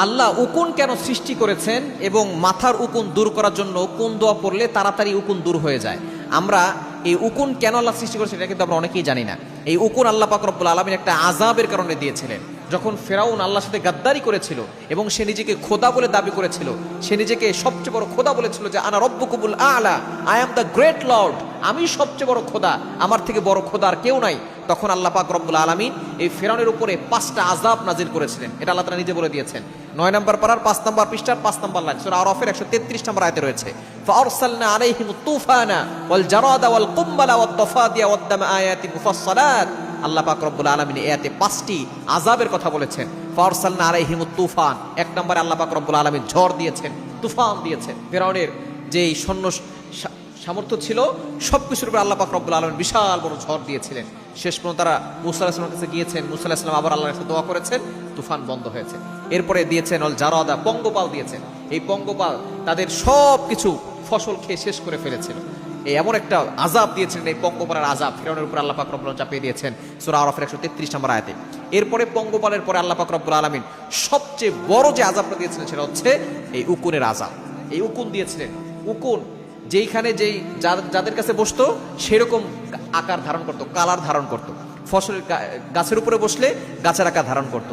আল্লাহ উকুন কেন সৃষ্টি করেছেন এবং মাথার উকুন দূর করার জন্য কোন দোয়া পড়লে তাড়াতাড়ি উকুন দূর হয়ে যায়। আমরা এই উকুন কেন আল্লাহ সৃষ্টি করেছেন এটা কিন্তু আমরা অনেকেই জানি না। এই উকুন আল্লাহ পাক রব্বুল আলামিন একটা আযাবের কারণে দিয়েছিলেন। যখন ফেরাউন আল্লাহর সাথে গাদ্দারি করেছিল এবং সে নিজেকে খোদা বলে দাবি করেছিল, সে নিজেকে সবচেয়ে বড় খোদা বলেছিল যে আনা রব্বুকুমুল আ'লা, I am the great lord, আমি সবচেয়ে বড় খোদা, আমার থেকে বড় খোদা আর কেউ নাই। তখন আল্লাহ পাক রব্বুল আলামিন এই ফেরাউনের উপরে 5টা আযাব নাজিল করেছিলেন। এটা আল্লাহ তাআলা নিজে বলে দিয়েছেন। 9 নম্বর পারার 5 নম্বর পৃষ্ঠার 5 নম্বর লাইন সূরা আরাফের 133 নম্বর আয়াতে রয়েছে, ফাআরসালনা আলাইহিমুত তুফানা ওয়াল জারাদা ওয়াল কুম্বালা ওয়াদ দাফাদিয়া ওয়াদ দাম আয়াতিন মুফাসসালাত। আল্লাহ পাক রব্বুল আলামিন এই আয়াতে 5টি আযাবের কথা বলেছেন। ফাআরসালনা আলাইহিমুত তুফান, 1 নম্বরে আল্লাহ পাক রব্বুল আলামিন ঝড় দিয়েছেন, তুফান দিয়েছেন। ফেরাউনের যেই সৈন্য সামর্থ্য ছিল সবকিছুর উপর আল্লাহ পাক রব্বুল আলামিন বিশাল বড় ঝড় দিয়েছিলেন। শেষ পর্যন্ত তারা মুসা আলাইহিস সালামের কাছে গিয়েছেন, মুসা আলাইহিস সালাম আবার আল্লাহর কাছে দোয়া করেছেন, তুফান বন্ধ হয়েছে। এরপরে দিয়েছেন অল জারাদা, পঙ্গপাল দিয়েছেন। এই পঙ্গপাল তাদের সব কিছু ফসল খেয়ে শেষ করে ফেলেছিল। এই এমন একটা আযাব দিয়েছিলেন, এই পঙ্গপালের আযাব ফেরাউনের উপর আল্লাহ পাক রব্বুল আলামিন চাপিয়ে দিয়েছেন সূরা আরাফের 133 নম্বর আয়াতে। এরপরে পঙ্গপালের পরে আল্লাহ পাক রব্বুল আলামিন সবচেয়ে বড় যে আযাবটা দিয়েছিলেন সেটা হচ্ছে এই উকুনের আযাব। এই উকুন দিয়েছিলেন। উকুন যেইখানে যেই যাদের কাছে বসতো সেরকম আকার ধারণ করত, কালার ধারণ করত। ফসলের গাছের উপরে বসলে গাছের আকার ধারণ করত,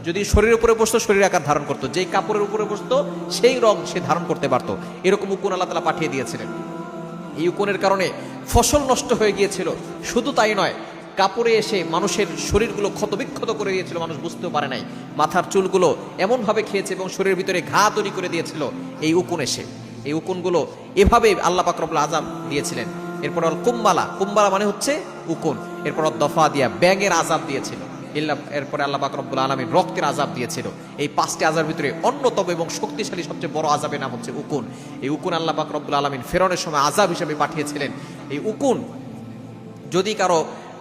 যদি শরীরের উপরে বসতো শরীরের আকার ধারণ করত, যেই কাপড়ের উপরে বসতো সেই রং সে ধারণ করতে পারতো। এরকম উকুন আল্লাহ তাআলা পাঠিয়ে দিয়েছিলেন। এই উকুনের কারণে ফসল নষ্ট হয়ে গিয়েছিল। শুধু তাই নয়, কাপড়ে এসে মানুষের শরীরগুলো ক্ষতবিক্ষত করে দিয়েছিল, মানুষ বুঝতেও পারে নাই। মাথার চুলগুলো এমনভাবে খেয়েছে এবং শরীরের ভিতরে ঘা তৈরি করে দিয়েছিল এই উকুন এসে। এই উকুনগুলো এভাবে আল্লাহ পাক রব্বুল আযাব দিয়েছিলেন। এরপর কুম্বালা, কুম্বালা মানে হচ্ছে উকুন। এরপর দফা দিয়া, ব্যাঙের আযাব দিয়েছিল। এরপরে আল্লাহ পাক রব্বুল আলামিন রক্তের আযাব দিয়েছিল। এই 5টি আযাবের ভিতরে অন্যতম এবং শক্তিশালী সবচেয়ে বড় আযাবের নাম হচ্ছে উকুন। এই উকুন আল্লাহ পাক রব্বুল আলামিন ফেরাউনের সময় আযাব হিসেবে পাঠিয়েছিলেন। এই উকুন যদি কারো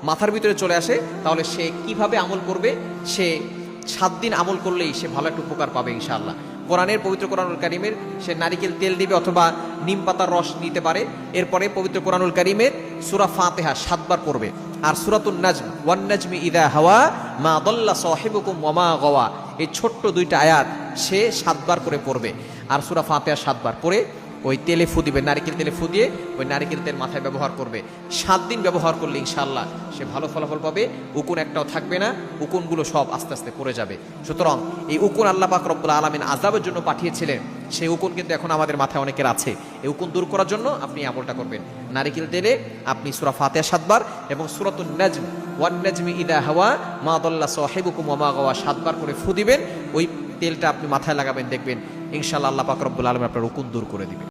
মাথার ভিতরে চলে আসে তাহলে সে কিভাবে আমল করবে, সে 7 দিন আমল করলেই সে ভালো একটা উপকার পাবে ইনশাআল্লাহ। কোরআনের পবিত্র কোরআনুল কারীমের সে নারিকেল তেল দিবে অথবা নিম পাতার রস নিতে পারে। এরপরে পবিত্র কোরআনুল কারীমের সূরা ফাতিহা 7 বার পড়বে। আর সূরাতুন নাজম, ওয়ান নাজমি ইযা হাওয়া মা দাল্লা সাহিবুকুম ওয়া মা গাওয়া, এই ছোট্ট 2টা আয়াত সে 7 বার করে পড়বে। আর সূরা ফাতিহা 7 বার পড়ে ওই তেলে ফু দিবে, নারিকেল তেলে ফু দিয়ে ওই নারিকেল তেল মাথায় ব্যবহার করবে। 7 দিন ব্যবহার করলে ইনশাআল্লাহ সে ভালো ফলাফল পাবে। উকুন একটাও থাকবে না, উকুনগুলো সব আস্তে আস্তে পড়ে যাবে। সুতরাং এই উকুন আল্লাহ পাক রব্বুল আলামিন আযাবের জন্য পাঠিয়েছিলেন, সেই উকুন কিন্তু এখন আমাদের মাথায় অনেকের আছে। এই উকুন দূর করার জন্য আপনি আমলটা করবেন। নারিকেল তেলে আপনি সূরা ফাতিহা 7 বার এবং সূরাতুন নাজম, ওয়ান নাজমি ইযা হাওয়া মা দাল্লা সাহিবুকুম ওয়া মা গাওয়া 7 বার করে ফু দিবেন। ওই তেলটা আপনি মাথায় লাগাবেন, দেখবেন ইনশাআল্লাহ আল্লাহ পাক রব্বুল আলামিন আপনার উকুন দূর করে দিবেন।